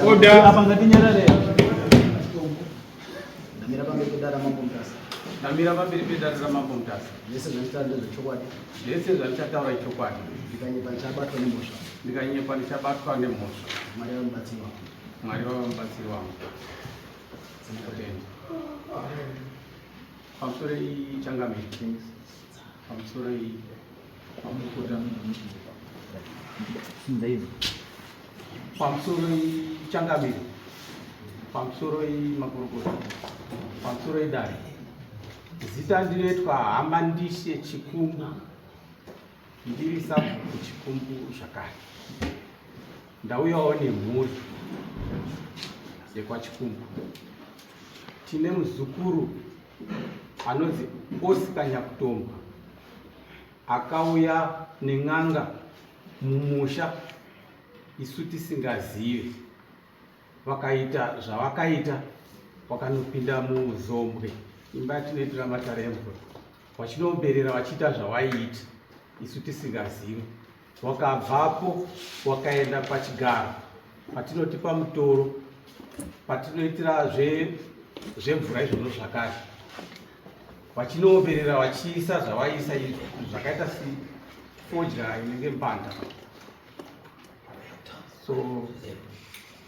Oda. Apa ngatinyarare? Namira pambe kudara mambo mtasa. Namira pamberi pedare mambo mtasa. Zvese zvanditaura zvechokwadi. Zvese zvanditaura chokwadi. Ndikanyepa ndichabatwa nemhosva. Ndikanyepa ndichabatwa nemhosva. Mwari vamubatsiri wangu. Mwari vamubatsiri wangu. Pamusoro ichangamiri. Pamusoro pamukuda. Pamusoro ichangamiri. Pamusoro makurukota. Pamusoro idare. Zita ndiretwa Hamandishe Chikumbu. Ndiri sabhuku Chikumbu zvakare. Ndauyawo nemhuri yekwaChikumbu. Tine muzukuru anonzi Oscar Nyakutomba akauya nen'anga mumusha isu tisingazive. Vakaita zvavakaita, vakanopinda muzombwe imba tinoitira matarembwe, vachinoberera vachiita zvavaiita isu tisingazive. Wakabvapo wakaenda pachigaro patinoti pamutoro patinoitira zvemvura izvozvo zvakare, vachinoberera vachiisa zvavaiisa zvakaita sefodya inenge mbanda. So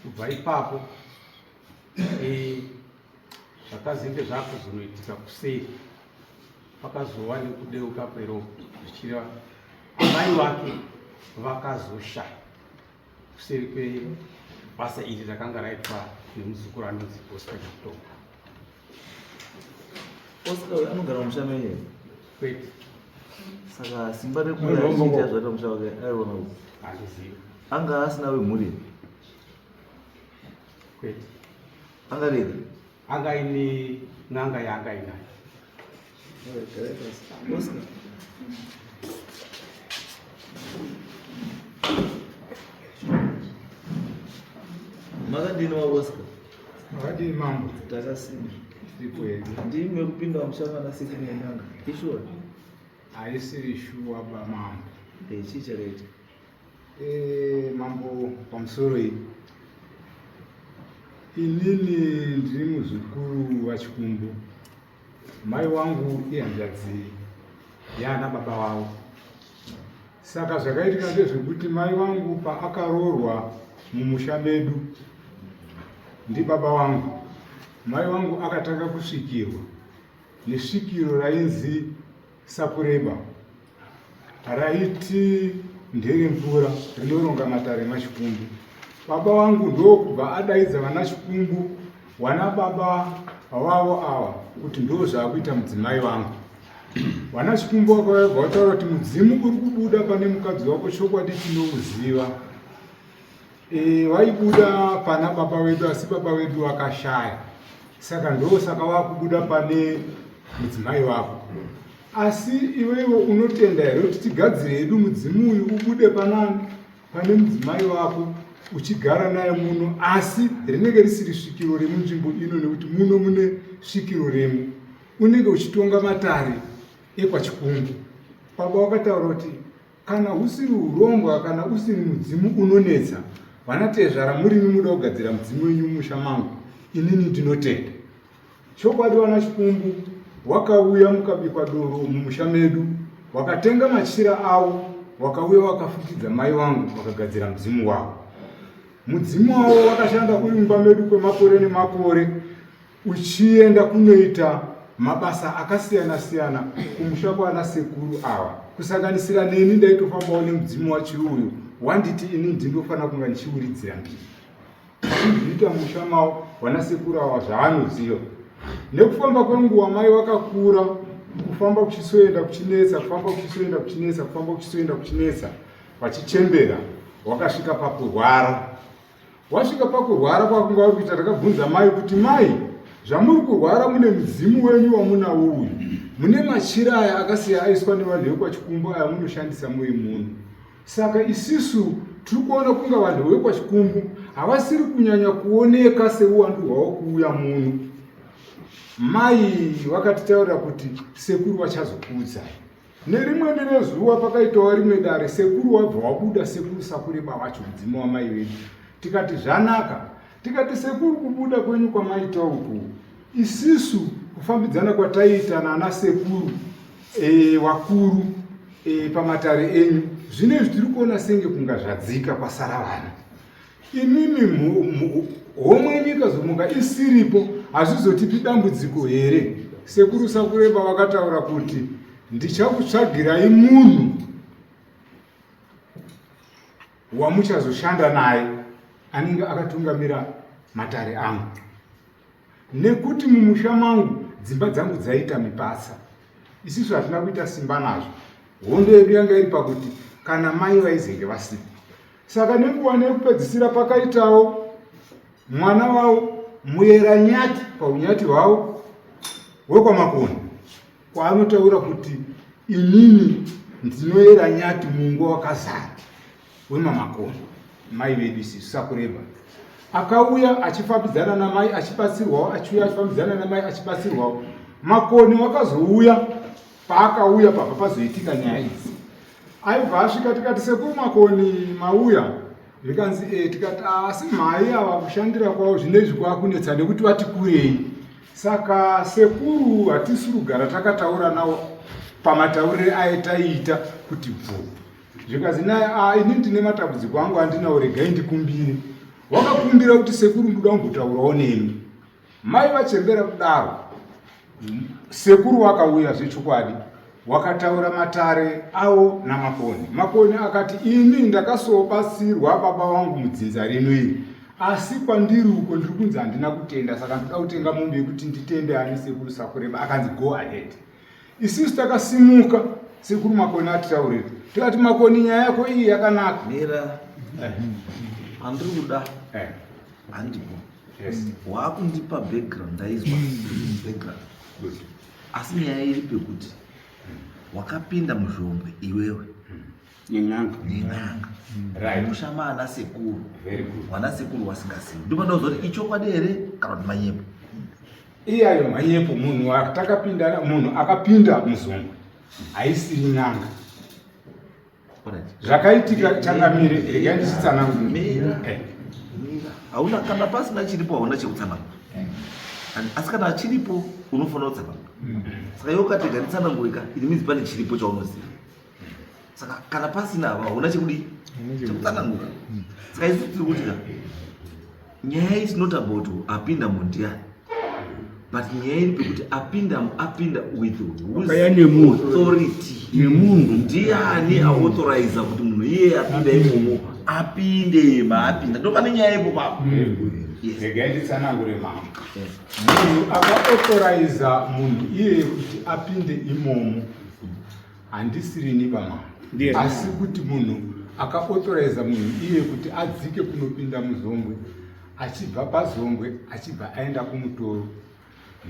kubva ipapo zvakazenge zvakuzonoitika kuseri, pakazova nekudeuka kweropa zvichireva amai vake vakazoshaya kuseri kwebasa iri rakanga raitwa nemuzukuru anonzi Oscar Nyakutomba. Oscar anogara mumusha menye. Kwete. Saka simba rekuda achiita zvaita musha wake aiona uku. Handizivi. Anga asina wemhuri. Kwete. Anga rege. Anga ine n'anga yanga inayo. Oscar. Makadini wa Oscar? Makadini mambo? Takasini. Sikweli. Ndimi wekupinda mushanga na siku nen'anga. Ishura? Haisiri shuwa ba mambo. Chicharete. Mambo pamusoro iyi. Inini ndiri muzukuru waChikumbu. Mai wangu ihanzvadzi yana baba wavo. Saka zvakaitika ndezvekuti mai wangu paakaroorwa mumusha medu ndibaba wangu, mai wangu akatanga kusvikirwa nesvikiro rainzi Sakureba, raiti nderemvura rinoronga matare maChikumbu. Baba wangu ndokubva adaidza vanaChikumbu, wana baba vavo ava, kuti ndo zvaakuita mudzimai wangu. VanaChikumbu vakauya vataura kuti mudzimu uri kubuda pane mukadzi wako, chokwadi tinouziva. Vaibuda pana baba vedu, asi baba vedu vakashaya, saka ndosaka vakubuda pane mudzimai wako. Asi iwewe unotenda here kuti tigadzire hedu mudzimu uyu ubude pane mudzimai wako uchigara naye muno, asi rinenge risiri svikiro remunzvimbo ino, nekuti muno mune svikiro remu, unenge uchitonga matare ekwaChikumbu. Baba vakataura kuti kana usiri urongwa, kana usiri mudzimu unonetsa, vanatezvara murimi muda kugadzira mudzimu wenyu mumusha mangu, inini ndinotenda. Chokwadi vanaChikumbu wakauya mukabikwa doro mumusha medu, wakatenga machira avo, wakauya wakafukidza mai wangu, wakagadzira mudzimu wavo. Mudzimu wavo wakashanda kuimba medu kwemakore nemakore, uchienda kunoita mabasa akasiyana siyana kumusha kwana sekuru ava, kusanganisira neni ndaitofambawo nemudzimu waChiuyu wanditi ini ndinofana kunga ndichiuridzira ndiri. Ndinoita musha mavo wana sekuru ava zvaanoziva. Nekufamba kwenguva mai vakakura, kufamba kuchisoenda kuchinetsa, kufamba kuchisoenda kuchinetsa, kufamba kuchisoenda kuchinetsa, vachichembera, wakasvika pakurwara. Wasvika pakurwara kwakunga uri kuita, takabvunza mai kuti mai, zvamuri kurwara mune mudzimu wenyu wamunawo uyu, mune machira aya akasiya aiswa nevanhu vekwaChikumbu aya munoshandisa muri muno. Saka isisu tiri kuona kunga vanhu vekwaChikumbu havasiri kunyanya kuoneka seuwandu hwavo kuuya muno. Mai vakatitaurira kuti sekuru vachazokuudzai. Nerimwe rezuva pakaitawo rimwe dare, sekuru wabva wabuda, sekuru Sakureba wacho mudzimu wamai vedu. tikati zvanaka, tikati sekuru kubuda kwenyu kwamaita uku, isisu kufambidzana kwataita nana sekuru wakuru pamatare enyu, zvinezvi tiri kuona senge kunga zvadzika kwasara vana. Imimi homwe nyika zomunga isiripo, hazvizotipi dambudziko here? Sekuru Sakureba vakataura kuti ndichakutsvagirai munhu wamuchazoshanda naye anenge akatungamira matare angu, nekuti mumusha mangu dzimba dzangu dzaita mipatsa, isisu hatina kuita simba nazvo. Hondo yedu yanga iri pakuti kana mai vaizenge vasipo. Saka nenguva nekupedzisira pakaitawo mwana wavo muyera nyati paunyati hwavo hwekwamakoni, kwaanotaura kuti inini ndinoyera nyati mungo wakazara wemamakoni. Mai vedu isisu Sakureba akauya achifambidzana namai achibatsirwawo, achiuya achifambidzana namai achibatsirwawo. Makoni wakazouya, paakauya pabva pazoitika nyaya idzi. Aibva asvika tikati sekuru Makoni mauya, zvikanzi tikati asi mai ava kushandira kwavo zvinezvi kwakunetsa nekuti vati kurei. Saka sekuru hatisi kugara takataura navo pamataurire aitaita kuti bvu. Zvikanzi naye ini ndine matambudziko angu andinawo, regai ndikumbire. Wakakumbira kuti sekuru ndoda kumbotaurawo nemi. Mai vachembera kudaro, sekuru wakauya zvechokwadi, wakataura matare avo namakoni. Makoni akati ini ndakasobatsirwa baba vangu mudzinza rino iri, asi kwandiri uko ndiri kunzi handina kutenda, saka ndoda kutenga mombe yekuti nditende ani sekuru Sakureba. Akanzi go ahead. Isisu takasimuka, sekuru Makoni atitaurira, tikati Makoni nyaya yako iyi yakanaka. Mira andiri kuda handipo waakundipa background, ndaizwa background, asi nyaya iri pekuti wakapinda muzvombe iwewe Nenyanga. Right. Mushama ana sekuru. Very good. Wana sekuru wasingazivi. Ndipanda kuzoti ichokwadi here kana kuti manyepo. Iyayo manyepo, munhu atakapinda, munhu akapinda muzombe haisiri nyanga. Zvakaitika changamire, regai ndichitsanangura. Mira. Hauna kana pasina chiripo hauna chekutsanangura. Asi kana chiripo unofanira kutsanangura. Saka iwe ukatega nditsanangurika, it means pane chiripo chaunoziva. Saka kana pasina hauna chekudi chekutsanangura. Saka isusu tiri kuti nyaya is not about apinda mundiani, but nyaya iri pekuti apinda with authority nemunhu. Ndiani authorize kuti munhu iye apinda imomo apinde maapinda, ndopane nyaya ipo papo. Regai nditsanangure mama. Munhu akaauthorize munhu iye kuti apinde imomo handisirini bamama, asi kuti munhu akaauthorize munhu iye kuti adzike kunopinda muzombwe, achibva pazombwe achibva aenda kumutoro,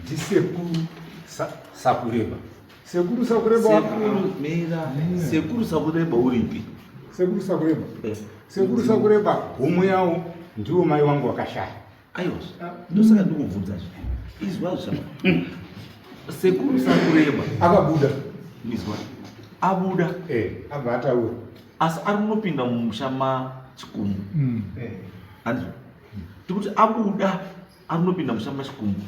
ndisekuru Sakureba. Sekuru Sakureba sekuru Sakureba uripi? Sekuru Sakureba. Sekuru Sakureba homwe yawo ndiwo mai wangu wakashaya. Aiwa, ndosaka ndikubvunza izwa zvama. Sekuru Sakureba akabuda. Izwa. Abuda. Abva ataura. Asi ari kunopinda mushama chikumbu. Anzwa. Tikuti abuda anopinda mushama chikumbu.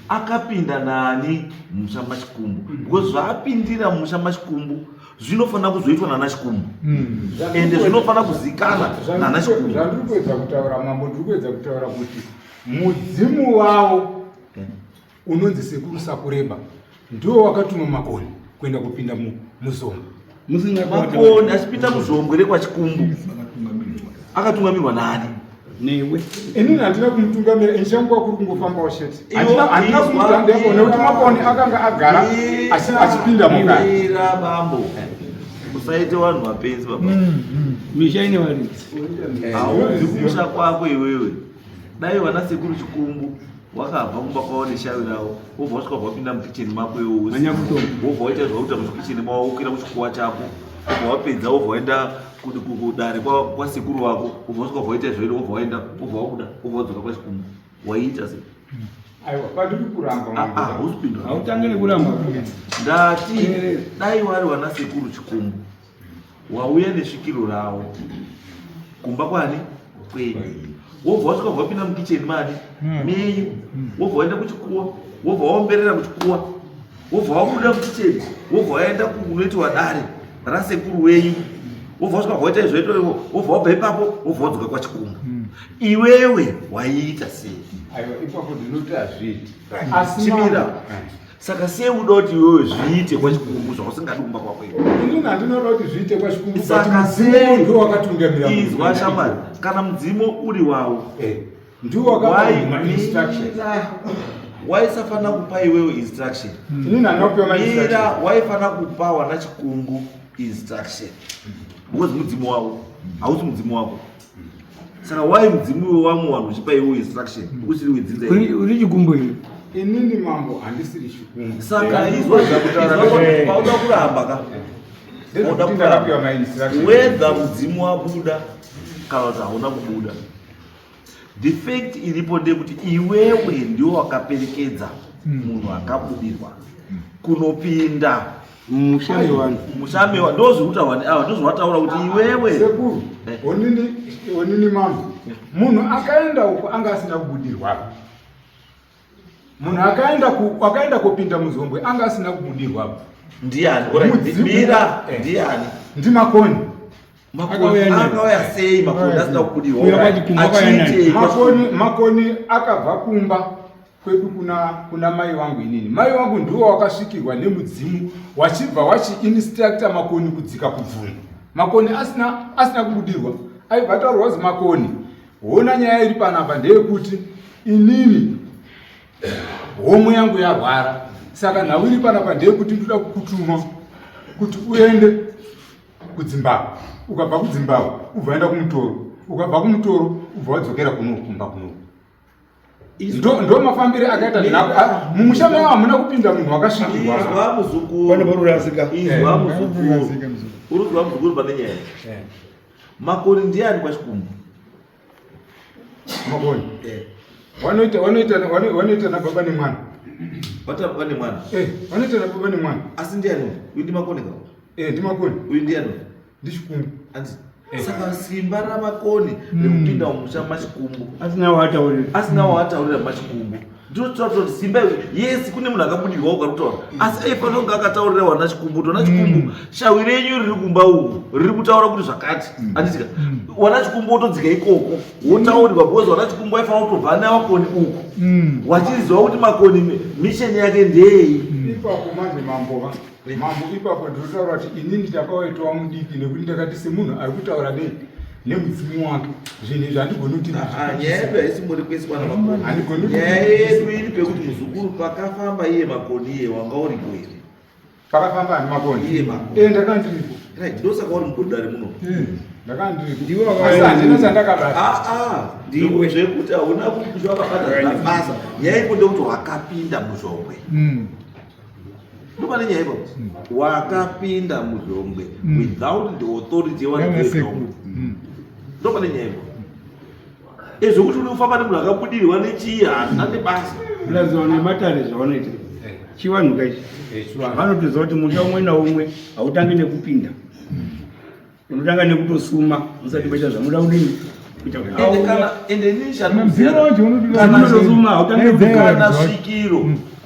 Akapinda nani mushama chikumbu? Because zvaapindira mushama chikumbu zvinofanira kuzoitwa nana chikumbu. Ende zvinofanira kuzikana nana chikumbu. Zvandiri kuedza kutaura mambo, ndiri kuedza kutaura kuti mudzimu wavo unonzi sekuru Sakureba ndiwo wakatuma Makoni kuenda kupinda muzombe. Makoni achipinda muzombwe rekwa chikumbu akatungamirwa nani? Newe. Inini handina kumutungamira, enchangu wakuri kungofambawo chete. Handina kumutandembo nekuti Makoni akanga agara achipinda mukati. Mira bambo. Usaite vanhu vapenzi baba. Misha ine waridzi. Hauzi kumusha kwako iwewe. Dai vana sekuru chikumbu wakabva kumba kwavo neshavi ravo, wobva wasvika wapinda mukicheni mako iwowo, wobva waita zvauita mukicheni mavo, wokwira muchikuwa chako, wobva wapedza wobva waenda kudare kwasekuru wako, wobva wasvika waita zvairo, wobva waenda, wobva wabuda, wobva wadzoka kwachikumbu. Waiita sei? Aiwa, pandiri kuramba. Hausipindwa. Hautange nekuramba. Ndati dai vari vana sekuru chikumbu wauya nesvikiro ravo kumba kwani kwenyu. Wobva wasvika wapinda mukicheni mani menyu, wobva waenda kuchikuwa, wobva waomberera kuchikuwa, wobva wabuda mukicheni, wobva waenda kunoti wadare rasekuru wenyu, wobva wasvika waita izvoito, wobva wabva ipapo, wobva wadzoka kwachikumbu. Iwewe waiita sei? Aiwa, ipapo ndinoti hazviiti. Chimira. Saka sei uda kuti iwewe zviite kwachikumbu zvausingadi kumba kwako? Inini handinoda kuti zviite kwachikumbu. Saka sei ndiwo wakatungamira. Izwa shamwari, kana mudzimu uri wawo, ndiwo wakapa instruction. Waisafana kupa iwewe instruction. Inini handinopiwa instruction. Mira waifana kupa wana chikumbu instruction. Because mudzimu wawo, hausi mudzimu wako. Saka wai mudzimu iwe wamuwana uchipa iwewe instruction, usiri wedzinza iwe. Uri chikumbu iwe. Inini mambo handisiri chikumbu. Saka izwa pauda kuramba ka. Whether mudzimu wabuda kana kuti hauna kubuda, defect iripo ndekuti iwewe ndiwo wakaperekedza munhu akabudirwa kunopinda Mushame wangu. mushame wa ndozvutaura ava ndozvataura kuti iwewe sekuru onini mambo munhu akaenda uko anga asina kubudirwa. Munhu akaenda kopinda muzombwe anga asina kubudirwa. ndiani mira ndiani Ndimakoni. akauya sei makoni asina kubudirwa Makoni akabva kumba kwedu kuna mai vangu inini. Mai vangu ndiwo wakasvikirwa nemudzimu wachibva wachiinstructa Makoni kudzika kubvunga. Makoni asina kubudirwa. Aibva taurwa kuti Makoni, wona nyaya iri panapa ndeyekuti inini homwe yangu yarwara, saka nhau iri panapa ndeyekuti ndoda kukutuma kuti uende kudzimbabwe. Ukabva kudzimbabwe ubvaenda kumutoro, ukabva kumutoro ubva wadzokera kunokumba kunoku. Ndo mafambire akaita mumushame hamuna kupinda munhu wakasvikirwa. izwa muzukuru Pane parurasika. izwa muzukuru uri kuva muzukuru pane nyaya. Makoni ndiani kwachikumbu? Makoni wanoita nababa nemwana. Vatava nemwana Wanoita nababa nemwana. asi ndiani uyu ndi Makoni ka Ndimakoni. uyu ndiani Ndichikumbu. saka simba raMakoni rekupinda mumusha machikumbu Asina wataurira. asina wataurira machikumbu ndinotaura kuti simba yesi kune munhu akabudirwa ukarutaura asi aifanonga akataurira wana chikumbu tona chikumbu shawiri yenyu riri kumba uku riri kutaura kuti zvakati anditika wana chikumbu wotodzika ikoko wotaurirwa because wana chikumbu aifanira kutobva naMakoni uku wachiziva kuti Makoni misheni yake ndei. Ipapo manje mambo ipapo ndinotaura kuti inini ndakawaitwa mudiki nekuti ndakati semunhu ari kutaura nemudzimu wake zvinhu izvi handigoni kuti nyaya yedu haisi muri kwese kwana Makoni. Handigoni Nyaya yedu iri pekuti muzukuru pakafamba iye Makoni iye wanga uripo here pakafamba ani Makoni iye Makoni ndakandiripo ndosaka uri mubodari muno ndakandiripo Ndiwo asi handina chandakabata ndiwe zvekuti hauna kuti wakabata basa. Nyaya ipo ndekuti wakapinda muzhongwe ndopane nyaya ipo wakapinda muzhongwe without the authority yewanezhongwe ndopane nyaya ipo ezvokuti uri kufamba nemunhu akabudirwa nechii handina nebasa. Lazwa nematare zvavanoita. Chivanhuka ichi. Vanotiziva kuti musha umwe naumwe hautangi nekupinda. Unotanga nekutosuma musati maita zvamuda kudini. Ende inini kana svikiro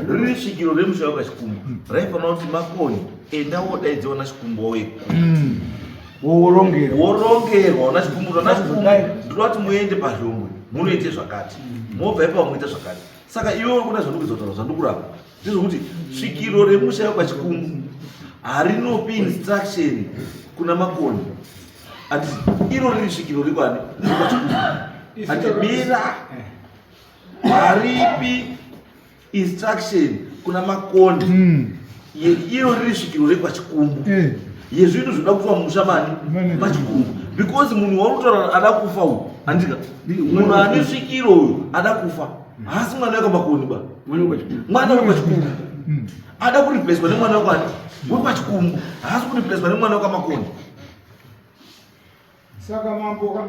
riri svikiro remusha wakachikumbu raifanira kuti Makoni enda wodaidziwa nachikumbu waweko worongerwa nachikumbu ndinoti muende pazhongwe munoite zvakati mobva ipapo munoita zvakati. Saka iwe uri kuda zvandikuita kutaura zvandikuramba ndizvokuti svikiro remusha wakachikumbu harinopi instruction kuna Makoni ati iro riri svikiro rikwani ati mira haripi instruction kuna Makoni iro riri svikiro rekwachikumbu yezvinhu zvoda kufa mumusha mani machikumbu because munhu warutora ada kufa uyu andika munhu ane svikiro uyu ada kufa haasi mwana wekaMakoni ba mwana wekwachikumbu ada kuripleswa nemwana wekwani wekwachikumbu haasi kuripleswa nemwana wekaMakoni. Saka mambo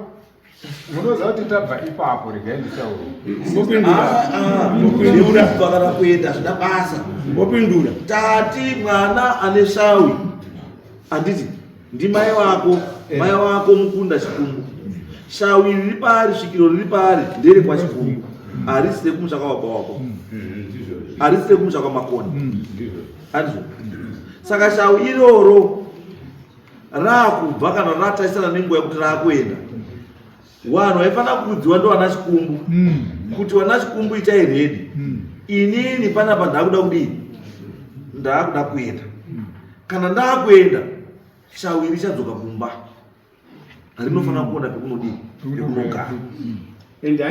munoziva kuti tabva ipapo regai nditaurabva kana kuenda zvina basa Wopindura. tati mwana ane shawi handiti ndi mai wako mukunda chikumbu Shawi riri pari, svikiro riri pari, ndere kwa chikumbu. Harisire kumusha kwa baba wako. Harisire kumusha kwa makoni. Andizvo. Saka shawi iroro raakubva kana rataisana nenguva yekuti raakuenda. Vanhu vaifana kuudziwa ndovana chikumbu kuti vana chikumbu itai redi. Inini panapa ndakuda kudini? Ndakuda kuenda. Kana ndakuenda, shawi richadzoka kumba. Rinofana kuona pekunodini, pekunogara.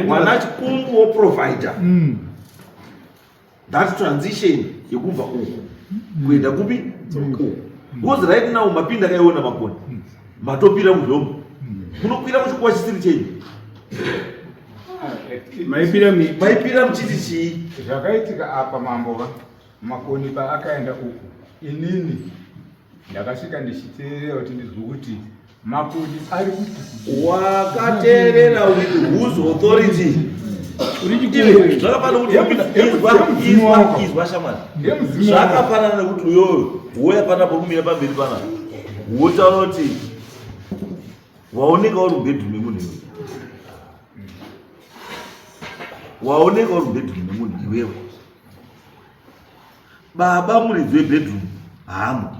Vana chikumbu woprovider. That transition yekubva uku kuenda kupi? Uku. Because right now mapinda kaiona makoni. Matopira muzvombo. Munokwira kuchikuwa chisiri chenyu. Maipira muchiti chii? Zvakaitika apa mambo makoni paakaenda uku. Inini ndakasvika ndichiteerera kuti ndizwe kuti makoni ari kuti wakateerera kuti whose authority zvakafanana kuti izwa shamwari. Zvakafanana nekuti uyoyo woya panapo kumira pamberi panapa wotaura kuti waoneka uri mubhedroom yemunhu iwewe. Waoneka uri mubhedroom yemunhu iwewe. Baba muridzi webhedroom hamo.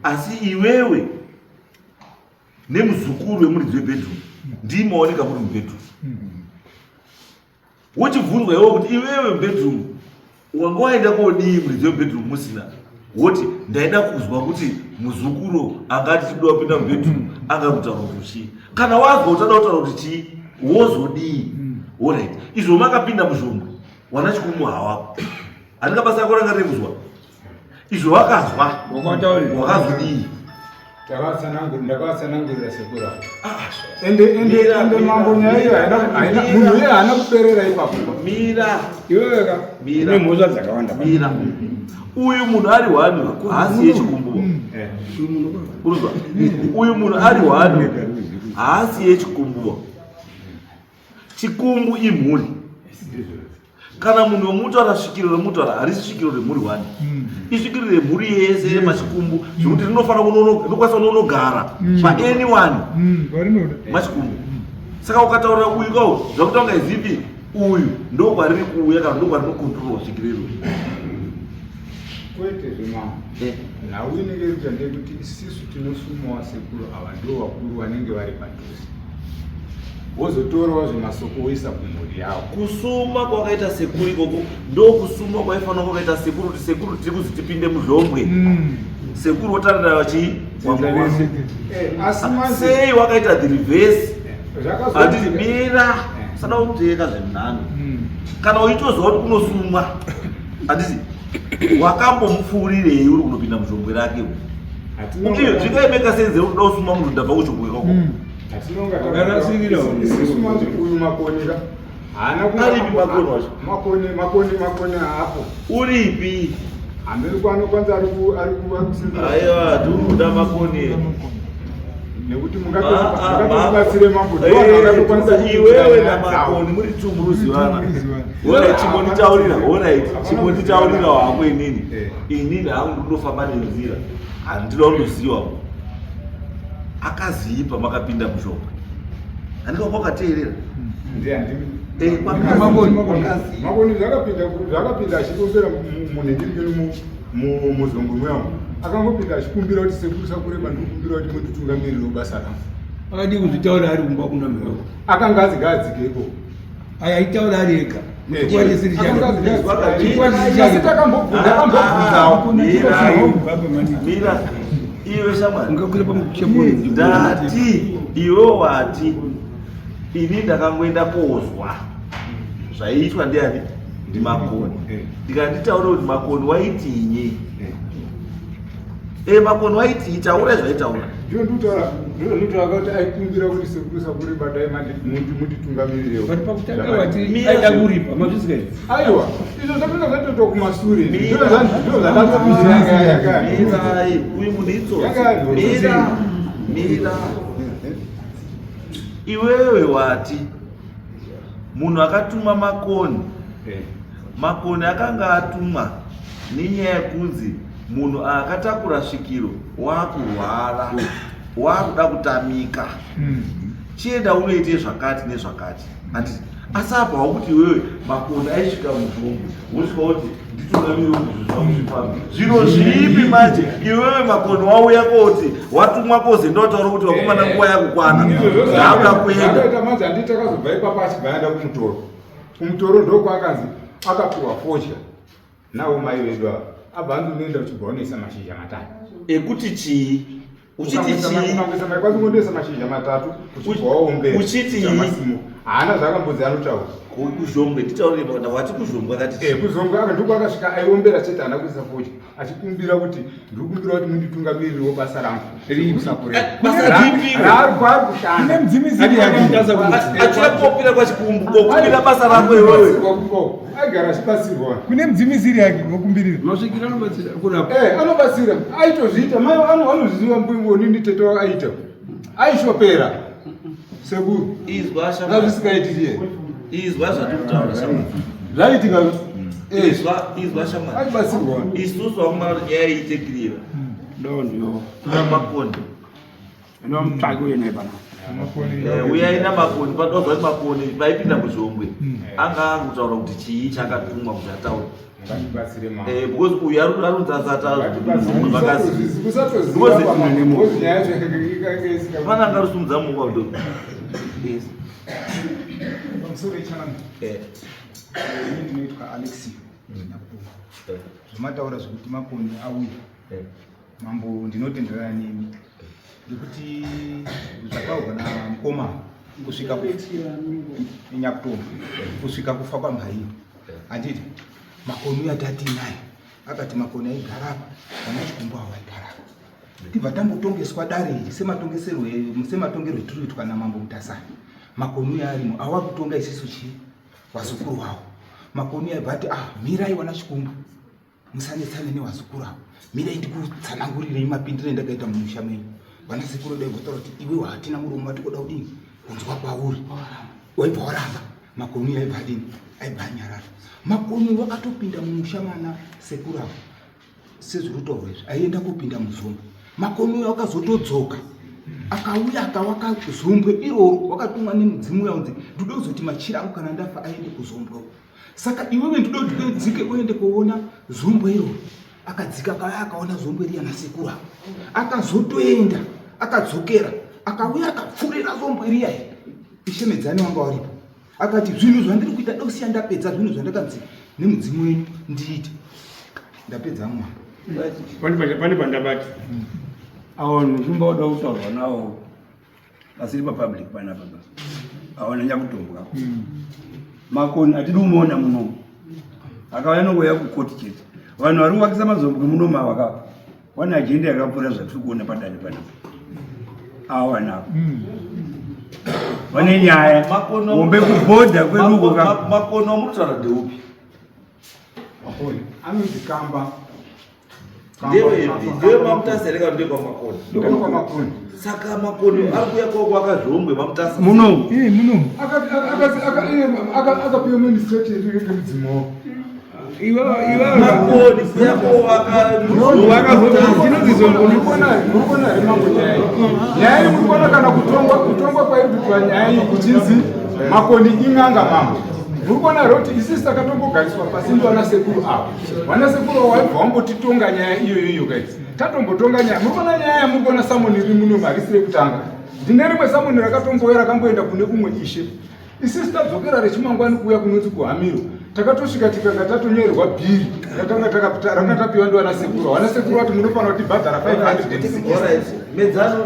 Asi iwewe nemuzukuru wemuridzi webhedroom ndimi maoneka muri mubhedroom. Wochibvunzwa iwewe kuti iwewe mubhedroom wanga waenda kodii muridzi webhedroom musina? Woti ndaida kuzwa kuti muzukuru angati tinoda kupinda mubhedroom angakutaura kuti chii. Kana wazwa utada kutaura kuti chii wozodii. Alright. Izvo makapinda muzvombo wana chikumbu hawapo. Handika basa yako ranga rekuzwa. Izvo wakazwa wakazodii. Ndakatsanangurira sekura. Ende mambo nyayo haina munhu uye haana kuperera ipapo. Mira. Iweka. Mira. Mmoza dzakawanda. Mira. Uyu munhu ari wanu haasi yechikumbu. Uruzwa. Uyu munhu ari wanu haasi yechikumbu. Chikumbu imhuri. Kana munhu wemutaura svikiro remutaura harisi svikiro remhuri wani. Isvikiro remhuri yese yemachikumbu zvokuti rinokwanisa kunonogara paanyone machikumbu. Saka ukataura uyu kawo zvakuti ungazivi uyu ndokwariri kuuya kana ndokwarinokontrolwa svikiro iro. Kwete zvemama. Nhau inenge iri kuti ndekuti isusu tinosumawo sekuru ava ndo vakuru vanenge vari padhuze. Wozotorawo zvemasoko woisa kumhuri yavo. Kusuma kwakaita sekuru ikoko ndokusuma kwaifanira kwakaita sekuru kuti sekuru tiri kuzi tipinde muzhombwe. Sekuru wotarira chii? Sei wakaita the reverse? Handiti mira usada kuteka zvemunhano. Kana uchitoziva kuti kunosumwa handiti wakambomupfuurirei uri kunopinda muzhombwe rake. Zvikaimeka senze kuti usuma munhu ndabva kuchhombwe kako. Makoni hapo. Uripi? Amerikwano kwanza ari kusinza. Aiwa, turuda makoni. Nekuti mungatobatsire mambo. Iwewe na makoni muri tumuruzivana. Ora chimbonditaurira wako inini. Inini hangu ndinofamba nenzira. Handina unoziva. Akazipa makapinda muzhombwe. Handika kwakateerera. Makoni zvakapinda achikumbira munhingirikiri muzvombo muyamo. Akangopinda achikumbira kuti sekuru sakureba ndikumbira kuti mutitungamirire basa rangu. Akadi kuzvitaura ari kumba kuna mwewo. Akanga azigadzikeko. Aya aitaura ari ega. Mira, iwe shamwari ndati iwe wati ini ndakangoenda kozwa zvaiitwa ndiani? Ndimakoni. Ndikanditaura kuti makoni waitinyi? Makoni waitii? Taura zvaitaura. Ndinotaura kuti aikumbira kuti sekuru sakureba dai mutitungamirire. Pakutanga wati aida kuripa mazvisikai. Aiwa, izvo zvapinda zvatoto kumashure. Mirai, uyu munhu itsotsi. Mira. Iwewe wati munhu akatuma makoni. Makoni akanga atumwa nenyaya yekunzi munhu akatakura svikiro wakurwara wakuda kutamika chienda unoite zvakati nezvakati ati asapa wakuti wewe makona aisvika muzvombo wosvika kuti nditungamiri zviro zvipi manje iwewe makona wauya koti watumwa kozi ndotaura kuti wakomana nguva yakukwana ndauda kuenda manje handiti akazobva ipapo achibva aenda kumutoro ndokwakanzi akapiwa fodya nawo mai vedu ava abva andonoenda uchigwaonesa mashizha 3 ekuti chii uchiti chii kwazingondoisa mashizha 3 uchigwaombe uchiti haana zvakambodzi anotaura kuzhombwe nditaurire pakata wati kuzhombwe akati kuzhombwe aka ndiko akasvika aiombera chete haana kuisa fodya achikumbira kuti ndikumbira kuti munditungamiririwo basa rangu raari kwaari kushanda achiyapopira kwachikumbu kokumbira basa rako iwewe aigara achibasirwa kune mudzimisiri yake wokumbirira nosvikira anobatsira kurapa anobatsira aitozviita mai anozviziva mbwingoni nditete aita aishopera sekuru azvisikaitikie izwa zvatokutaura shamwari zvaitika izwa shamwari aibatsirwa isusu wakumana kuti nyaya iitekerera ndondio makoni inomutsvaki uye naipana uyai namakoni padozwa kuti makoni paipinda muzhombwe anga akutaura kuti chii chakatumwa kuti ataure because uyu arunzazatapananga rusumudza mungu waudo ndinoitwa Alexi zvomataura zvokuti makoni auya mambo ndinotenderana nemi ndikuti zvakaurwa namukoma kusvika nyakutombo kusvika kufa kwamhaiyo handiti makoni uya tatinaye akati makoni aigara apa vana chikumbu avo aigara apa tibva tambotongeswa dare sematongerwo etinoitwa namambo Mutasani makoni uya arimo ava kutonga isisu chii wazukuru wavo makoni aibva ati mirai wana chikumbu musanetsane newazukuru avo mirai ndikutsanangurirei mapindiro endakaita mumusha menyu vana sekuru daivhotaura kuti iwe hatina muromo watikoda kudini kunzwa kwauri waibva waramba makoni uya aibva adini aibva anyarara makoni wakatopinda mumusha mana sekuru avo sezvirutaurwa izvi aienda kupinda muzombo makoni uya wakazotodzoka akauya akawaka zombwe iroro wakatumwa nemudzimu yaunzi ndoda kuzoti machira angu kana ndafa aende kuzombwe saka iwewe ndoda kuti udzike uende kuona zombwe iroro akadzika akauya akaona zombwe riya nasekuru avo akazotoenda akadzokera akauya akapfurira zombwe riya ishemedzani wanga waripo akati zvinhu zvandiri kuita dosiya ndapedza zvinhu zvandakanzi nemudzimu wenyu ndiite ndapedza mwambo pane pandabati awo nzvimbo oda kutaurwa nawo asiri papublic panapa awana nyakutombwa makoni atidi kumuona munomu akauya nongoya kukoti chete vanhu vari kuvakisa mazombo munomu ava wana ajenda yakapfuura zvatiri kuona padani panapa awa navo vane nyaya ombe kubhodha kweduko makoni wamunotaura ndeupi makoni anonzi kamba ndewe Mamutasani reka ndekwa makoni ndekwa makoni saka makoni ari kuya kwako akazvombwe Mamutasani munomu akapiwa ministrate yemudzimu makoni yako murikuona rimango nyaya murikuona kana kutongwa kwairi kuitwa nyaya ichinzi makoni ing'anga mambo murikuona roti isisi takatombogariswa pasi ndivana sekuru avo vana sekuru avo vaibva vambotitonga nyaya iyoyoyo kaiti tatombotonga nyaya murikuona nyaya yamurikuona samoni iri muno marisire kutanga ndine rimwe samoni rakatomboya rakamboenda kune umwe ishe isisi tadzokera rechimangwani kuuya kunoti kuhamiro takatosvika tikanga tatonyorerwa bhiri rakanga tapiwa ndivana sekuru vana sekuru vati munofanira kuti bhadhara 500 medzano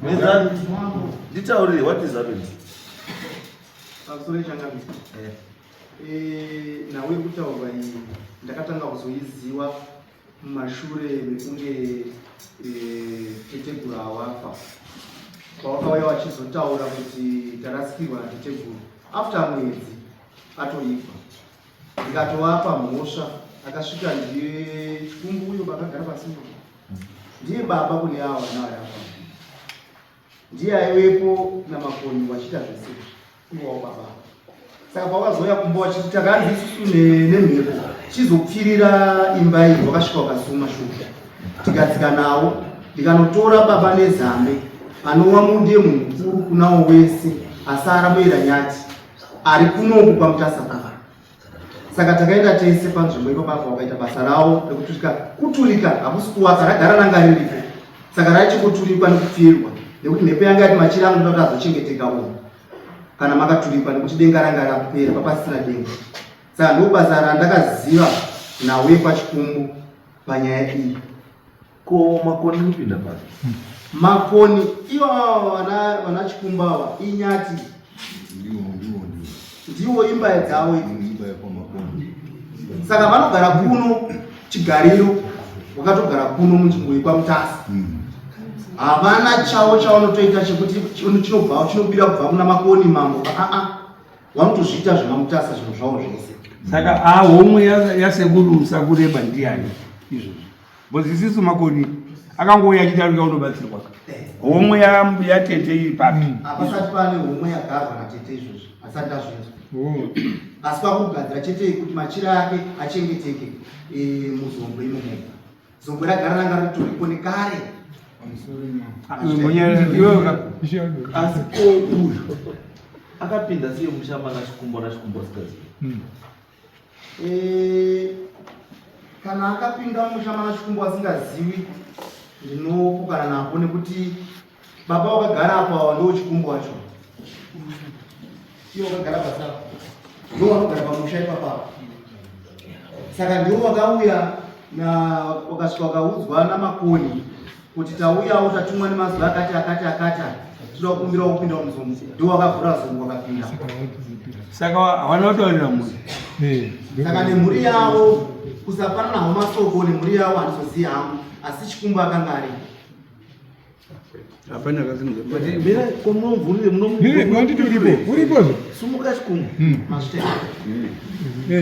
medzano nditaurire what is happening pasore changamisa nawe kutaurwa iyi ndakatanga kuzoiziva mumashure mekunge teteguru awafa kwavakauya vachizotaura kuti tarasikirwa nateteguru after mwedzi atoibva ndikatovapa mhosva akasvika ndiye chikumbu uyo vakagara pasi ndiye baba kune ava vana vayafa ndiye aivepo namakoni vachiita zvese iwawo baba saka pavazoya kumba vachiti takanzi isusu nemhepo chizopfirira imba iyi vakasvika vakasuma shuka tikadzika nawo ndikanotora baba nezambe anowa mundiye munhu mukuru kunawo wese asara muira nyati ari kunoku kwamutasakaa. Saka takaenda tese panzvimbo ipapo wakaita basa rawo rekuturika. Kuturika hakusi kuwaka, ragara ranga riripo. Saka rachikuturikwa nekupfirwa nekuti mhepo yanga yati machira angu ndoda azochengeteka umu kana makaturikwa nekuti denga ranga rapera papasina denga. Saka ndo basa randakaziva nawe pachikumbu panyaya iyi. Ko makoni kupinda pasi Makoni ivo vana chikumbu ava inyati ndiwo imba dzavo idzi. Saka vanogara kuno chigariro, wakatogara kuno munzvimbo yekwamutasa. Havana chavo chavanotoita chekuti chinobira kubva kuna makoni mambo. Vanotozviita zvemamutasa zvinhu zvavo zvese. Saka homwe yasekuru sakureba ndiani izvozvo. Bozisisu makoni akangouya achitaruka kunobatsirwa. Homwe yatete iri papi? Hapasati pane homwe yagarwa natete izvozvo. Asati azvinzwa. Asi pakugadzira chete kuti machira ake achengeteke muzombo imomo. Zombo ragara ranga ritoripo nekare. asi ko uyu akapinda sei mushamba nachikumbo asikazivi? Kana akapinda mushamba nachikumbo asingazivi ndinopokana napo nekuti baba wakagara apa ndo chikumbo wacho. Iyo wakagara pasapa ndo wanogara pamusha ipapa. Saka ndiwo wakauya na wakasvika wakaudzwa namakoni kuti tauyawo tatumwa nemazuva akati toda kukumbira kupinda muzombo. Ndo wakavhura zombo wakapinda. Saka havana kutaurira mhuri. Saka nemhuri yavo kusafana nawo masoko nemhuri yavo handizozivi hangu, asi chikumbu akanga ari. Hapana kazinga. Mira komunomvunire uripo sumuka chikumbu Masvitema.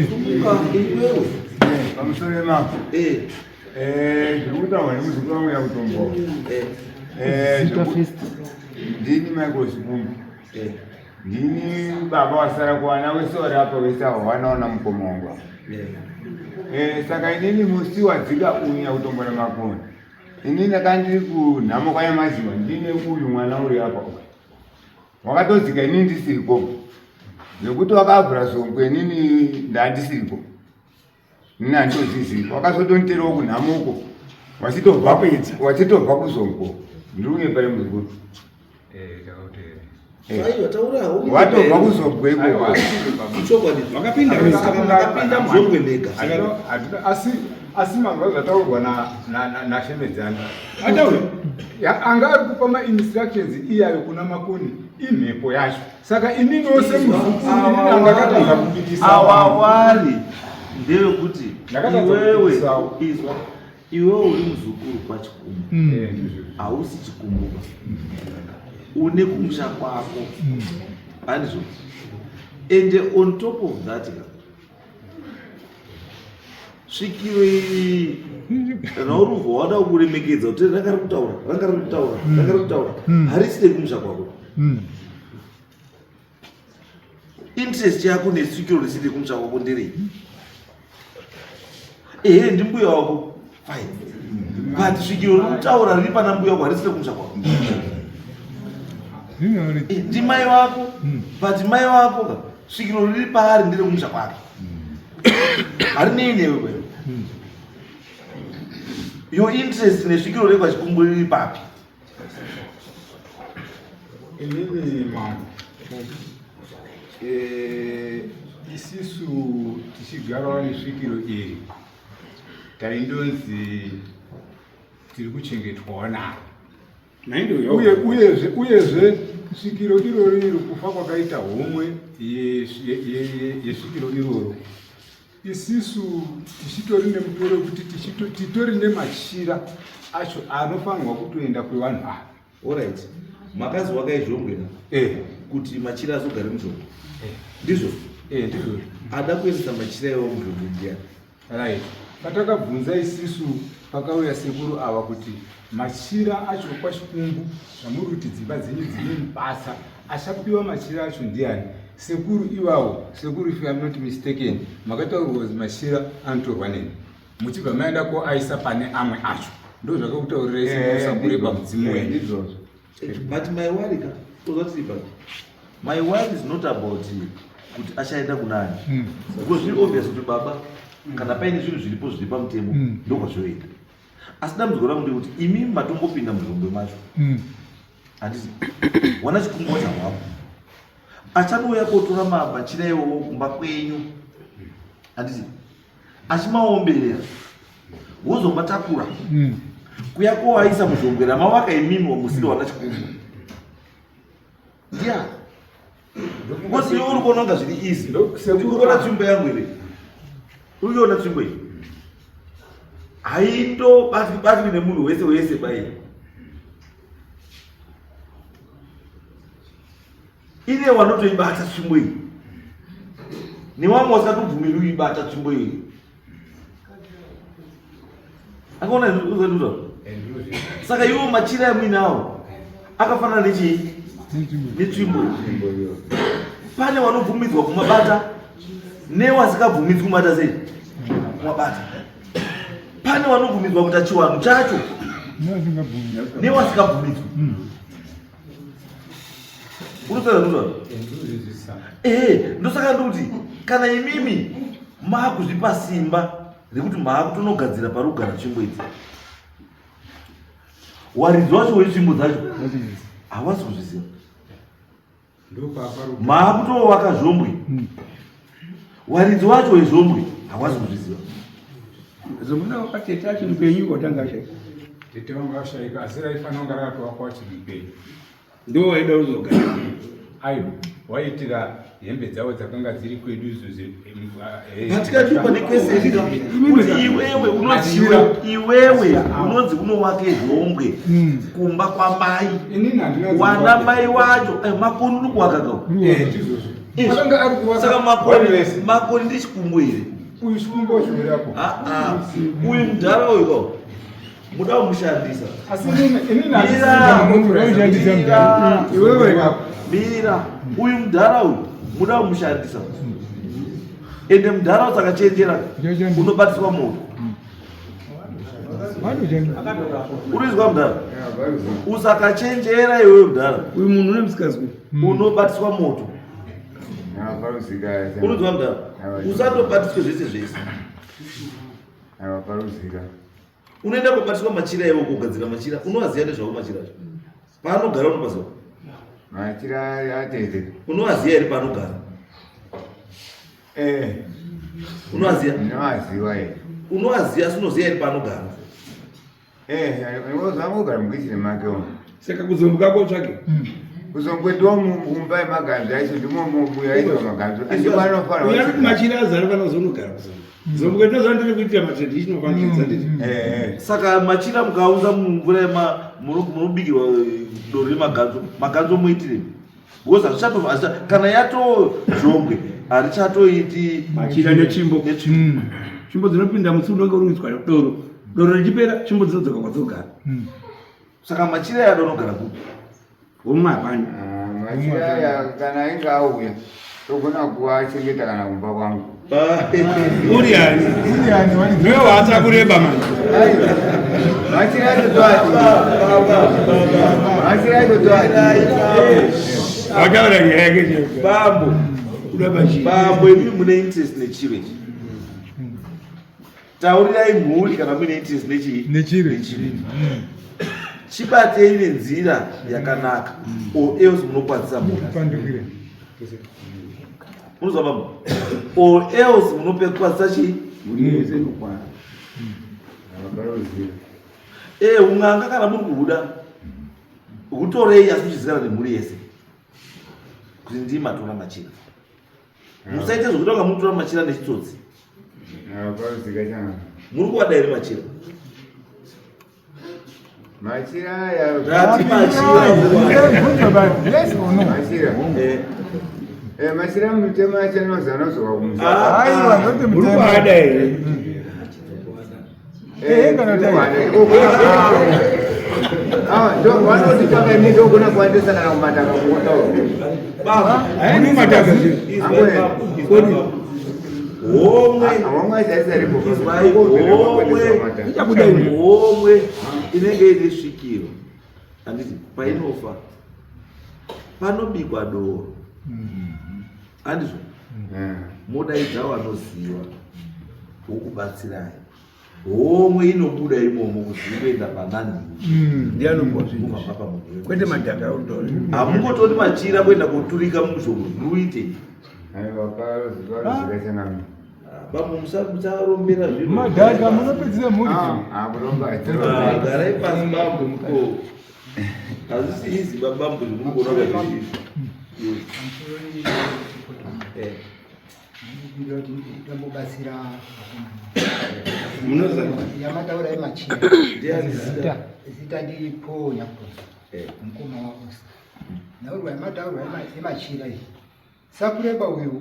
sumuka iwewe pamusoro mako zvirikutaurwa nemuzukuru wangu yakutombo ndini Michael Sibumbi, ndini baba wasara kuwana wese wari apa wese avo vanaona mukoma wangu. Saka inini musi wadzika uyu yakutombo nemakoni inini ndakandiri kunhamo kwanyamaziva ndine uyu mwana uri apa uyu wakatodzika inini ndisiriko nekuti wakavhura zongwe inini ndandisiriko inini handitozizivi wakazotonditerewo kunhamoko wachitobva kuzongo ndiri uye pari muzukuru watobva kuzongwe asi mambo zvataurwa nashemedzana anga ari kupa mainstructions iyayo kuna makoni imhepo yacho. Saka ininiwo semuzukuru andakatanga kubikisa awawari ndevekuti iwewe uri muzukuru kwachikumbu hausi chikumbuka une kumusha kwako handizvo. And on top of that svikiro iri raurubva wada kuremekedza kuti ranga rikutaura hariside kumusha kwako. Interest yako nesvikiro riside kumusha kwako nderei? Ehe ndimbuya wako fine, but svikiro rikutaura riri pana mbuya wako hariside kumusha kwako. Ndimai wako but mai wako svikiro riri paari ndere kumusha kwake harinei newe kwewe. Your interest nesvikiro rekwachikumbu riri papi? inini mambo isisu tichigarawo nesvikiro iri taindonzi tiri kuchengetwawo naro uyezve svikiro irori kufa kwakaita homwe yesvikiro iroro. Isisu tichitori nemutoro wekuti titori nemachira acho anofanirwa kutoenda kwevanhu ava. Alright, makazi wakaizvongwena kuti machira azogare muzvombo ndizvo? Ndizvo ada kuendesa machira iwawo muzvombo ndiani? right. Patakabvunza isisu pakauya sekuru ava kuti machira acho kwachikumbu zvamuri kuti dzimba dzenyu dzine mubasa achapiwa machira acho ndiani? Sekuru iwawo. Sekuru, if I am not mistaken, makataurwa kuti machira anotorwa neni muchibva maenda ko aisa pane amwe acho ndo zvakakutaurira sakureba mudzimu wenyu. But my worry ka my worry is not about kuti achaenda kunani. Because it's obvious kuti baba kana paine zvinhu zviripo zviri pamutemo ndokwazvoenda. Asi dambudziko rangu ndekuti imi matombopinda muzvombe macho. Handiti wana chikunguo chawapo achanouya kotora machira iwowo kumba kwenyu, handiti achimaomberera wozomatakura kuya koaisa muzvombe ramawaka imimi wamusiri wana chikunguo. Ndia ngosi iwe uri kuona kunga zviri easy. Uri kuona tsvimbo yangu ere? Uri kuona tsvimbo iyi haitobatwi nemunhu wese wese bai. Ine wanotoibata tsvimbo iyi nevamwe vasikatobvumiri uibata tsvimbo iyi. Akaona izvozvaduta. Saka iwo machira yamuinawo akafanana nechii? Netsvimbo. Pane vanobvumidzwa kumabata nevasikabvumidzwi kumabata sei? Kumabata. Pane vanobvumidzwa kuita chiwanhu chacho nevasikabvumidzwi. Ndosaka ndokuti kana imimi maakuzvipa simba rekuti maakutonogadzira parugara tsvimbo idzi, waridzi wacho wetsvimbo dzacho havasi kuzviziva. Maakutovaka zvombwe, waridzi wacho wezvombwe havasi kuzviziva. Zomuna wakatete achimupenyu watanga shaika. Tete wangu ashaika asi raifanira kunge rakatoakwa achimupenyu. Ndo waida uzogara. Aiwa waitira hembe dzavo dzakanga dziri kwedu izvozvi. Patikatupa nekwese kuti iwewe unonzi unovake zvombwe kumba kwamai, wana mai wacho makoni uri kuwakagawo. Saka makoni ndechikumbo here. Uyu chikumbo chimirapo. Uyu mudhara uyu kawo muda kumushandisa. Mira, uyu mudhara uyu muda kumushandisa. Ende mudhara usakachenjera unobatiswa moto. Urizwa mudhara? Usakachenjera iwe mudhara. Uyu munhu unemusikazwi unobatiswa moto. Urizwa mudhara? Usatobatiswe zvese zvese. Unoenda kubatiswa machira iwe kugadzira machira. Unowaziva nezvavo machira acho? Paanogara unobaziva? Machira atete. Unowaziva here paanogara? Unowaziva? Ndinowaziva here. Unowaziva asi unoziva here paanogara? Unozamugara mukitcheni make umu. Saka kuzombuka kotsvake Kuzombwe mumba yemaganzo acho ndimo mubuya aitwa maganzo. Uyari machira azara vanozonogara kuzombuka. Zombuka ndozvandiri kuitira matraditional functions anditi. Saka machira mukaunza mumvura munobikirwa doro remaganzo, maganzo muitire. Because hazvichato kana yato zvombwe harichatoiti machira netsvimbo. Tsvimbo dzinopinda musi unenge uri kuitwa doro. Doro richipera tsvimbo dzinodzoka kwadzogara. Saka machira yadonogara kupi? Womumapani. Machira ya kana inga auya togona kuachengeta kana kumba kwangu. Uri ani? Ndiwe waata kureba mani. Machira yatotwati. Machira yatotwati. Wakaura yake je. Bambo. Bambo imi mune interest nechiro ichi. Taurirai mhuri kana mune interest nechiro. Chibatei nenzira yakanaka. O else munokwanisa mhuri. Unozwa bambo? O else munokwanisa chi? Muriese nokwana. Unganga kana muri kuhuda utorei asi muchizikana nemhuri yese kuti ndimatora machira. Musaite zvokuti wanga mutora machira nechitsotsi. Muri kuwada here machira? Machira ya Rati machira. Yes or no? Machira. Machira mutema achanoza zoka kumza. Aiwa ndote Muri mutema. kuwada here. Kana tai. Ndo vanoti paka ndo kuna kuandisa kana kumataka kuota. Baba, Ani mataka je. Omwe. Amwe aisa ripo. Omwe. Ichabuda ini. Omwe. inenge ine svikiro handiti painofa panobikwa doro handizvo modaidza vanoziva wokubatsirai homwe inobuda imomo kuzvikuenda panani ndianokuva kwete madhaka autori hamungotoni machira kuenda kuturika muzvombo muite bambo musarombera zvinhu madhaka munopedzisa muri garai pasi bambo muko hazvisi izi babambo zvinogona Tambobatsira munoziva yamataura emachira zita ndiripo nyakutosa mukoma wakosa naurwa yamataura emachira iyi sakureba uyu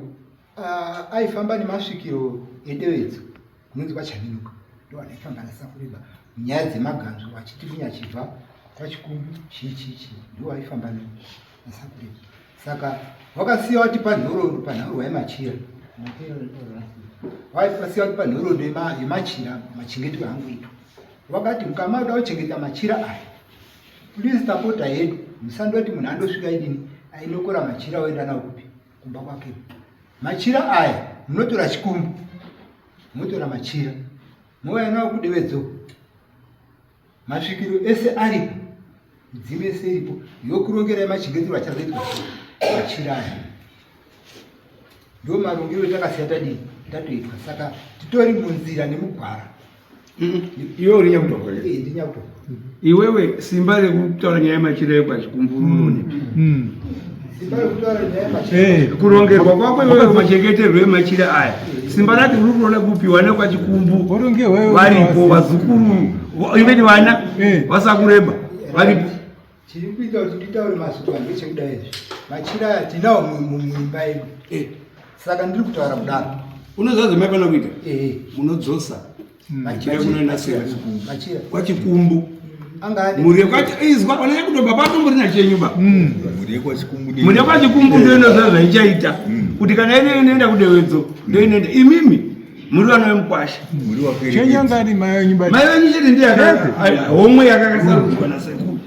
aifamba nemasvikiro edevedzo kunonzi kwachaminuka ndo anaifamba nasakureba nyaya dzemaganzvo achiti achibva kwachikumbu chichichi ndo aifamba nasakureba saka wakasiya wati panhoroondo yemachira wasiya kuti panhoroondo yemachira machengeterwo angoitwa wakati mukamada kuchengeta machira aya please tapota yedu musandoti munhu andosvika idini ainokora machira oenda nawo kupi kumba kwake machira aya munotora chikumbu motora machira mouya nawo kudevedzo masvikiro ese aripo midzimu ese iripo yokurongerai machengeterwo achazoitwa machira aya ndo marongero etakasiya tadii tatoitwa saka titori munzira nemugwara iwe uri nyakutoka ndinyakutoka iwewe simba rekutaura nyaya yemachira yekwachikumburu simba rekutaura nyaya yemachira kurongerwa kwako iwewe machengeterwo emachira aya simba rati uri kuona kupiwa nekwachikumbu varipo vazukuru imweni vana vasakureba varipo chiri kuita kuti titaure masuku andechekuda izvi machira aya tinawo muimba yedu saka ndiri kutaura kudaro unoziva zamaifana kuita munodzosa machira kunoenasira kwachikumbu muri kwachizwa vananya kutoba patomborina chenyuba muri kwachikumbu ndoinoziva zvaichaita kuti kana ine inoenda kudevedzo ndoinoenda imimi muri vana vemukwasha chenyangani mai nyumba mai venyu chete ndiyaka homwe yakakasarudzwa nasekuru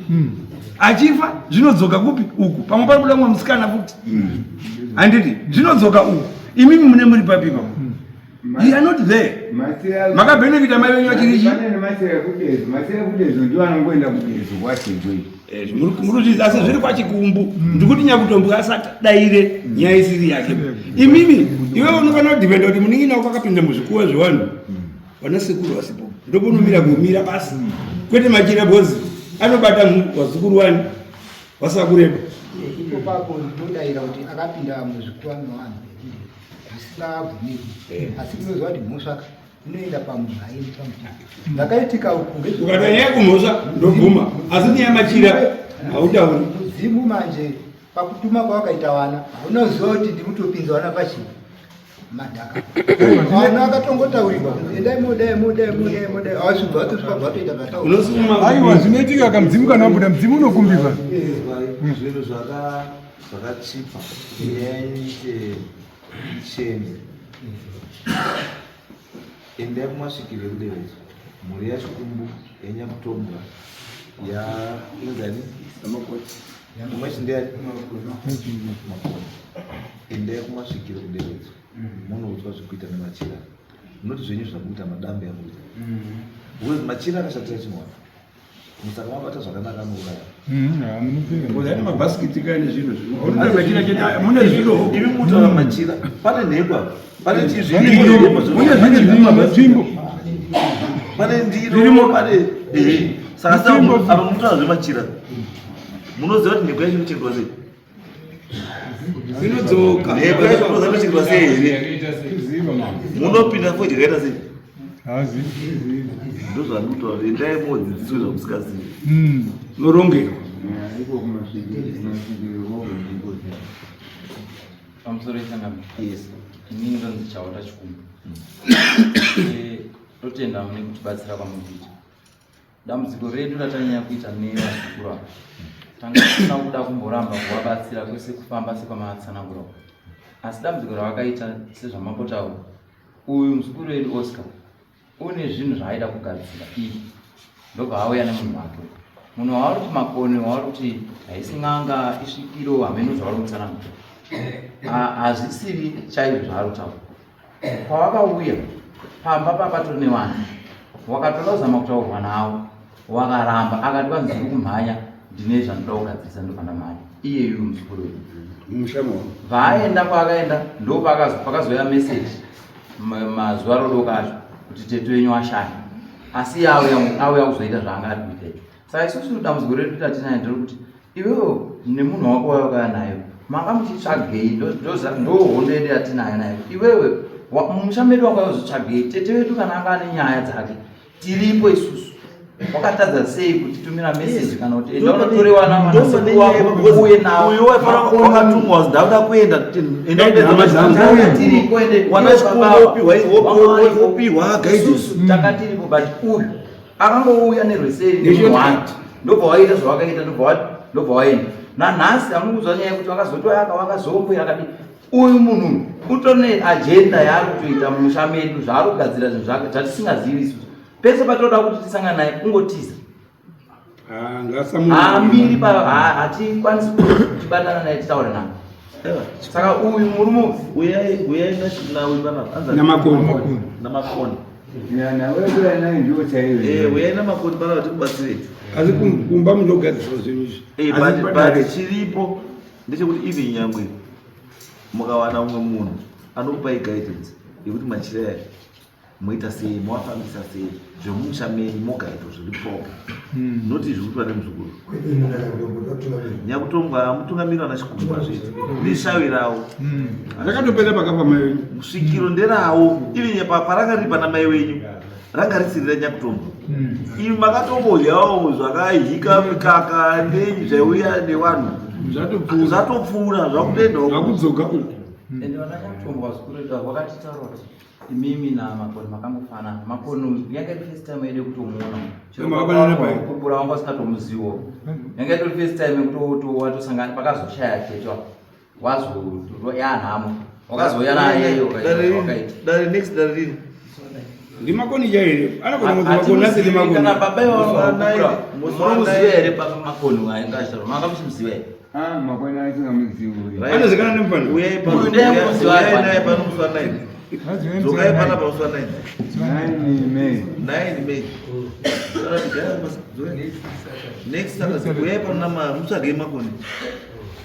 achifa zvinodzoka kupi uku pamwe pari kuda mwa musikana futi handiti zvinodzoka uku imimi mune muri papipa you are not there makabhenefita mai venyu vachirichi muruzvidza asi zviri kwachikumbu ndikuti nyakutombo asadaire nyaya isiri yake imimi iwe unofanira kudhipenda kuti muningi nawo kwakapinda muzvikuwa zvevanhu vana sekuru vasipo ndoponomira kumira basi kwete machira bhozi anobata vazukuru wani vasakureba ipo papo ndinodaira kuti akapinda muzvikuwa nevanhu zvisingabvumirwi asi kunoziva kuti mhosva inoenda pamunhu aendi pamuti ndakaitika uku ukata nyaya kumhosva ndobvuma asi nyaya machira hautauri mudzimu manje pakutuma kwavakaita vana haunoziva kuti ndimutopinza vana pachii madhaka vana vakatongotaurirwa endai modai avasvibva vatosvika bvatoita zvataura aiwa zvinoitika kamudzimu kana wabuda mudzimu unokumbirwa zvinhu zvakachipa yaite ichene endai kumasvikiro ekudevedzo mhuri yachikumbu yanyakutombwa yaingani umachindeani endai kumasvikiro ekudevedzo munoudzwa zvekuita nemachira munoti zvenyu zvakuita madambe amuita uye machira akashatira chinwana musaka mabata zvakanaka anouraya ane mabhasikiti kaine zvinhu mune zviro ivi mutaura machira pane nhekwa pane nzvimbo pane ndiro pane saka apa mutaura zvemachira munoziva kuti nhekwa yacho inochengetwa sei zvinodzoka nhekwa yacho munoziva inochengetwa sei here munopinda fodya kaita sei ndo zvandikutaura endai modzidziswe zvamusingazivi norongerwa pamusoro esangamo inini ndonzi chaota chikumbu totenda mune kutibatsira kwamurikuita dambudziko redu ratanyanya kuita nevazukuru ava tanga tisina kuda kumboramba kuvabatsira kwese kufamba sekwamatsanangura asi dambudziko ravakaita sezvamapotaura uyu muzukuru wedu Oscar une zvinhu zvaaida kugadzira iyi ndobva auya nemunhu wake. Munhu wauri kuti Makoni wauri kuti haisi n'anga isvikiro hameno zvauri kutsanangura. Hazvisiri chaizvo zvaari kutaura. Pawakauya pamba papatori nevanhu wakatoda kuzama kutaurwa nawo wakaramba akati kwanzi ndiri kumhanya ndine zvandinoda kugadzirisa ndopanda mhanya iyeyu muzukuru mushamo vaenda kwakaenda ndo pakazoya meseji mazuva rodoko acho kuti tete wenyu ashaya asi auya kuzoita zvaangati kuita icho. Saka isusu dambudziko redu tatinayo nderekuti iwewo nemunhu wako waakauya nayo manga muchitsvagei ndo hondo yedu yatinayo nayo iwewe mumusha medu wakazotsvagei tete wedu kana anga ane nyaya dzake tiripo isusu wakatadza sei kutitumira meseji kana kuti ndaunotorewa navanaseki wako uye nawo uyu wakatumwa ndauda kuenda tiripo ende wopiwa isusu takatiripo but uyu akangouya nerweseri nemunhu wake ndobva waita zvawakaita ndobva waenda nanhasi amukuzwa nyaya yekuti wakazotoyaka wakazombwira akati uyu munhu utone ajenda yaari kutoita mumusha medu zvaari kugadzira zvinhu zvake zvatisingazivi isusu pese patoda kuti tisangana naye kungotiza amiri hatikwanisi kutibatana naye titaura naye. Saka uyu murume uyai namakoni uyai namakoni pana kuti kubatsirei asi kumba munogadzirwa zvinhu izvi chiripo ndechekuti ivi nyangwe mukawana umwe munhu anokupai guidance yekuti machira yake moita sei mawafambisa sei zvemumusha menyu mogaito zviri proper noti zvirikutwa nemuzukuru nyakutombwa mutungamiri wana chikumba zvedu ndishawirawo rakatopera pakafa mai wenyu svikiro nderawo ivi parakaripa namai wenyu ranga risirira nyakutombwa ivi makatomboryawo zvakahika mikaka nenyu zvaiuya nevanhu zvatopfuura zvakudzoka ende vana nyakutombwa zikuruta wakatitaura imimi na Makoni makangofanana. Makoni yanga first time yedu kutomuona kubura wangu asikatomuziwo yanga iri first time kuto watosangana pakazoshaya checho wazo yanhamo wakazoya naye dare next dare ndi Makoni jaire anakona Makoni asi ndi Makoni kana baba yao muziwe ere papa Makoni aingasharo manga muziwe Makoni asingamuziwe anozekana nemfana uyai pano musanayi zokai pana pauswa 9 May next time uyai pana mutsvagei Makoni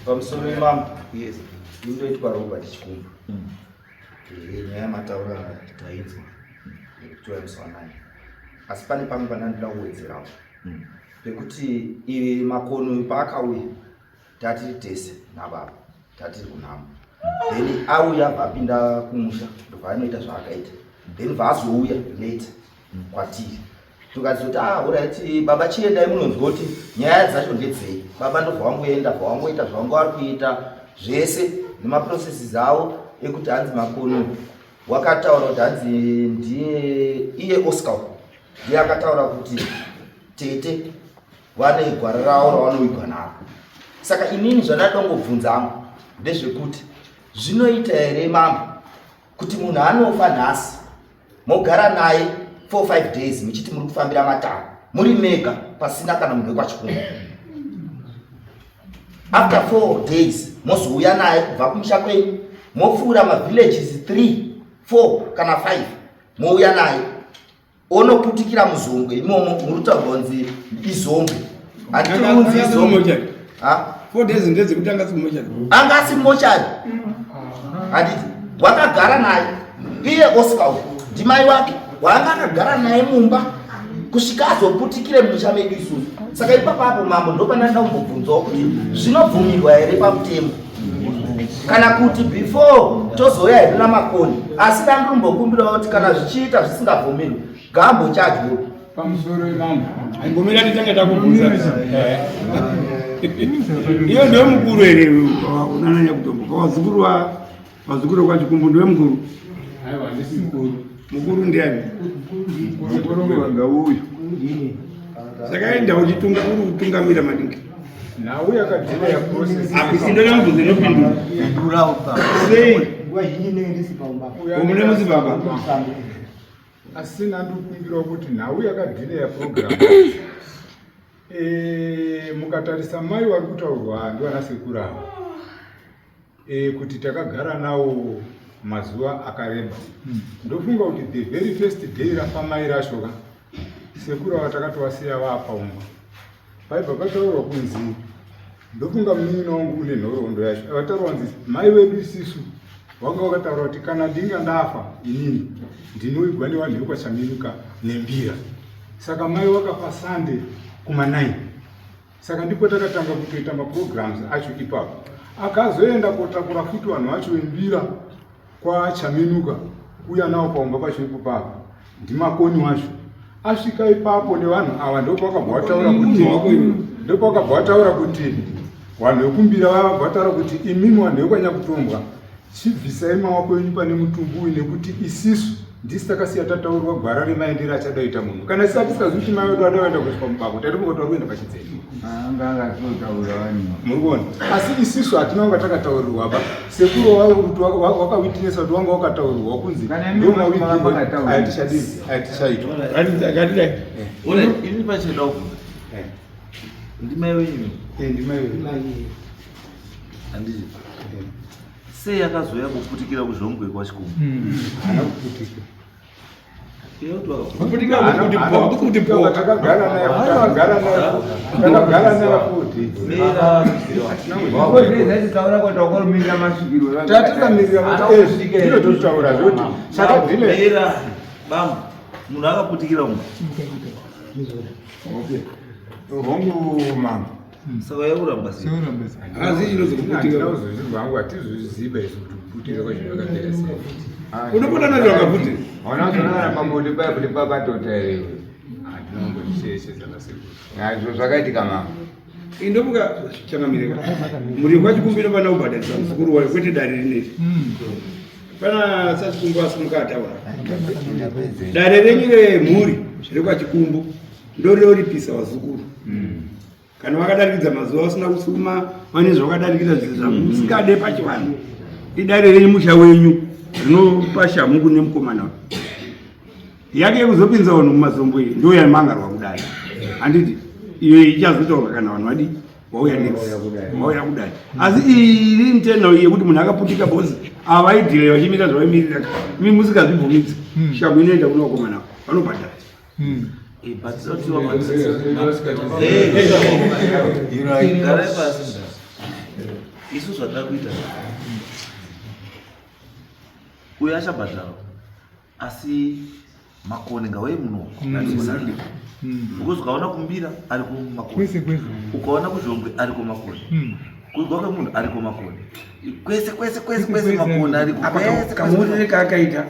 pamusoro wemambo yes indoitwa Robert Chikumbu nyaya mataura taidzi kutora musanani asi pane pamwe panandida kuwedzerawo pekuti ivi Makoni paakauya tatiri tese nababa tatiri kunhamo then auya vapinda kumusha ndobvaanoita zvaakaita then vazouya late kwatiri tukazoti alright baba chiendai munonzwa kuti nyaya dzacho ndedzei baba ndobva wangoenda bvawangoita zvawangu ari kuita zvese nemaprocesses avo ekuti hanzi Makoni wakataura kuti hanzi ndiye iye Oscar ndiye akataura kuti tete vane gwara ravo ravanoigwa navo. Saka inini zvandadongobvunzamo ndezvekuti zvinoita here mambo kuti munhu anofa nhasi mogara naye 4-5 days muchiti muri kufambira matara muri mega pasina kana munhu wekwachikungu, after 4 days mozouya naye kubva kumusha kwenyu mopfuura mavillages 3-4 kana 5 mouya naye onoputikira muzombwe imomo murutaurwa kunzi izombwe hatiunzi izombwe 4 days ndeze kuti angasi mochari angasi mochari handiti wakagara naye iye Oscar ndimai wake wanga akagara naye mumba kusvika azoputikire mumusha medu isusu. Saka ipapapo mambo ndopananda kumbobvunzawo kuti zvinobvumirwa here pamutemo kana kuti before tozouya here naMakoni, asi dandimbokumbirawo kuti kana zvichiita zvisingabvumirwi ngaambochadyo pamusoro wemambo aingomira titanga takubvunza iyo ndiwe mukuru here unananya kutomboka wazukuru kwachikumbu ndiwe mukuru? Aiwa ndisi mukuru. Mukuru ndiani? Mukuru wanga uyu. Saka enda uchitunga uri kutungamira maningi. Nauya kadzira ya process. Apisindo yambuze nopindura. Pindura upa. Sei ngwa hii ne ndisi paumba. umune muzi baba. asina ndikumbira kuti nhau yakadhileya program mukatarisa mai vari kutaurwa ndivana sekuru ava kuti takagara nawo mazuva akareba ndofunga kuti the very first day rafamai rashoka sekuru ava takatovasiya vapaumba paibva pataurwa kunzi ndofunga munini wangu une nhoroondo yacho avataurwa nzi mai vedu isisu wanga wakataura kuti kana ndinga ndafa inini ndinoigwa nevanhu vekwachaminuka nembira saka mai wakafa sande kuma9 saka ndipo takatanga kutoita maprograms acho ipapo akazoenda kotakura futi vanhu vacho vembira kwachaminuka uya nawo paumba pacho ipopapo ndimakoni wacho asvika ipapo nevanhu ava ndopakabva vataura kuti vanhu vekumbira vava vataura kuti imimi vanhu vekwanyakutombwa chibvisai maoko enyu pane mutumbu uyu nekuti isisu ndisi takasiya tataurwa gwara remaendero achadaita munhu kana isati tisikazvi kuti mai vedu adaenda kusvika mubako taitomboti vari kuenda pachidzeni muri kuona asi isisu hatina kunga takataurirwaba sekuru wakawitnesa kuti wanga wakataurirwa kunzi ini pacheda kubvunza ndimai wenyu handiti sei akazoya kuputikira kuzvongwe kwachikumbu bambo munhu akaputikira mu hongu mama saka yakuramba vangu hatizviziva isu kuti kuputika kwazvinakapera sei unopota nacho akaputi onazonana pamboti paya kuti papatota iwe hatinangotichechezana sekuru nazvo zvakaitika mama indomuka changamirika muri kwachikumbira pana ubhadharisa muzukuru wayo kwete dare rineri pana sachikumbu asimuka ataura dare renyu remhuri rekwachikumbu ndororipisa vazukuru kana vakadarikidza mazuva usina kusuma vane zvavakadarikidza zvisingade pachivanhu idare renyu musha wenyu rinopa shamu kune mukomana yake yekuzopinza vanhu mumazombo iyi ndo yamangarwa kudai handiti iyo ichazotaurwa kana vanhu vadi vauya kudai asi iri internal yekuti munhu akaputika bhozi avaidhire vachimita zvavaimirira musikazvibvumidzi shamu inoenda kuna vakomana vanobhadhara isu zvatida kuita uyo achabhadhara asi makoni ngawei muno atisandi because ukaona kumbira ari kumakoni ukaona kuzhongwe ari kumakoni kugwa kwemunhu ari kumakoni kwese makoni ari kamurire kaakaita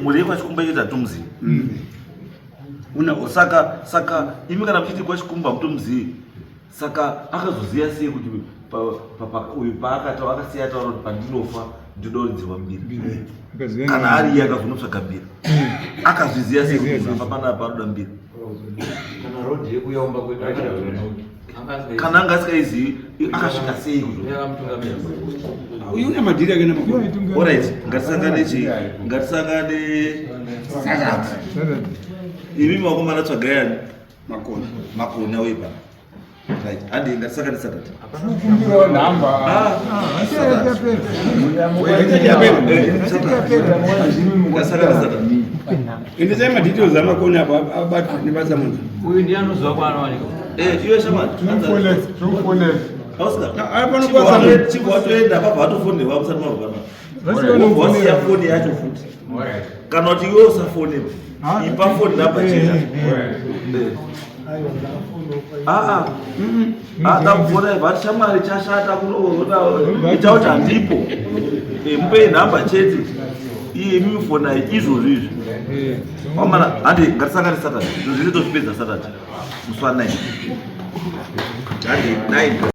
muri yekwashikumba inoita tumzi saka imi kana muchiti kwashikumba mutomuzii saka akazoziya sei kuti uyu paakati akasiya taura kuti pandinofa ndinorinzirwa mbiri kana ari iye akazonotsvaga mbiri akazviziya sei kuti apa panapa anoda mbiri kana anga asikaizivi akasvika sei uyu une madhiri ake alright ngatisangane imi makomana tsvagayani makoni aweipa right handi ngatisangane satata indisai madetails amakoni apa abatwa nevasamunza uyu ndiye anoziva kwaanowanika iwe shamani chingwatoenda pabva atofonera musati mavana foni yacho futi kana kuti iwe usafonera ipa foni namba cheta damufona bati shamari chashata kunoitakuti handipo mupei nhamba chete iye imifona izvozvo izvi wamana handi ngatisangane satata zviro zviri tozvipedza satata muswa 9 handi 9